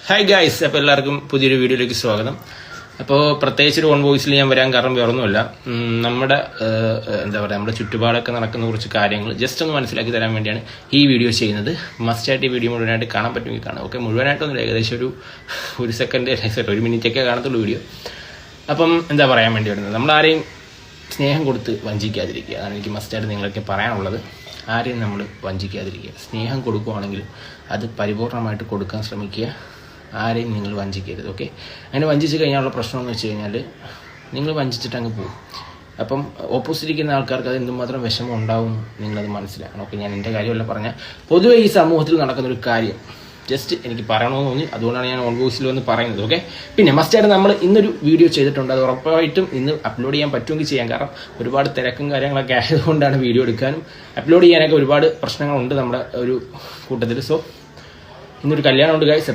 Hi guys, അപ്പോൾ എല്ലാവർക്കും പുതിയൊരു വീഡിയോയിലേക്ക് സ്വാഗതം. അപ്പോൾ പ്രത്യേകിച്ച് ഒരു ഓൺ വോയിസിൽ ഞാൻ വരാൻ കാരണം വേറൊന്നുമില്ല. നമ്മുടെ നമ്മുടെ ചുറ്റുപാടൊക്കെ നടക്കുന്ന കുറച്ച് കാര്യങ്ങൾ ജസ്റ്റ് ഒന്ന് മനസ്സിലാക്കി തരാൻ വേണ്ടിയാണ് ഈ വീഡിയോ ചെയ്യുന്നത്. മസ്റ്റായിട്ട് ഈ വീഡിയോ മുഴുവനായിട്ട് കാണാൻ പറ്റുമെങ്കിൽ കാണാം. ഓക്കെ, മുഴുവനായിട്ടൊന്നുമില്ല, ഏകദേശം ഒരു സെക്കൻഡ്, ഒരു മിനിറ്റൊക്കെ കാണത്തുള്ളൂ വീഡിയോ. അപ്പം പറയാൻ വേണ്ടി വരുന്നത്, നമ്മളാരെയും സ്നേഹം കൊടുത്ത് വഞ്ചിക്കാതിരിക്കുക. അതാണ് എനിക്ക് മസ്റ്റായിട്ട് നിങ്ങളൊക്കെ പറയാനുള്ളത്. ആരെയും നമ്മൾ വഞ്ചിക്കാതിരിക്കുക. സ്നേഹം കൊടുക്കുകയാണെങ്കിൽ അത് പരിപൂർണമായിട്ട് കൊടുക്കാൻ ശ്രമിക്കുക. ആരെയും നിങ്ങൾ വഞ്ചിക്കരുത്. ഓക്കെ, അങ്ങനെ വഞ്ചിച്ച് കഴിഞ്ഞാലുള്ള പ്രശ്നം എന്ന് വെച്ച് കഴിഞ്ഞാൽ നിങ്ങൾ വഞ്ചിച്ചിട്ട് അങ്ങ് പോകും. അപ്പം ഓപ്പോസിറ്റ് ഇരിക്കുന്ന ആൾക്കാർക്ക് അത് എന്തുമാത്രം വിഷമം ഉണ്ടാവും നിങ്ങളത് മനസ്സിലാക്കണം. ഓക്കെ, ഞാൻ എൻ്റെ കാര്യമല്ല പറഞ്ഞാൽ പൊതുവെ ഈ സമൂഹത്തിൽ നടക്കുന്നൊരു കാര്യം ജസ്റ്റ് എനിക്ക് പറയണമെന്ന് തോന്നി, അതുകൊണ്ടാണ് ഞാൻ ഓൺ വോയിസിൽ വന്ന് പറയുന്നത്. ഓക്കെ, പിന്നെ മസ്റ്റായിട്ട് നമ്മൾ ഇന്നൊരു വീഡിയോ ചെയ്തിട്ടുണ്ട്. അത് ഉറപ്പായിട്ടും ഇന്ന് അപ്ലോഡ് ചെയ്യാൻ പറ്റുമെങ്കിൽ ചെയ്യാം. കാരണം ഒരുപാട് തിരക്കും കാര്യങ്ങളൊക്കെ ആയതുകൊണ്ടാണ് വീഡിയോ എടുക്കാനും അപ്ലോഡ് ചെയ്യാനൊക്കെ ഒരുപാട് പ്രശ്നങ്ങളുണ്ട് നമ്മുടെ ഒരു കൂട്ടത്തിൽ. സോ ഇന്നൊരു കല്യാണമുണ്ട് ഗൈസ്.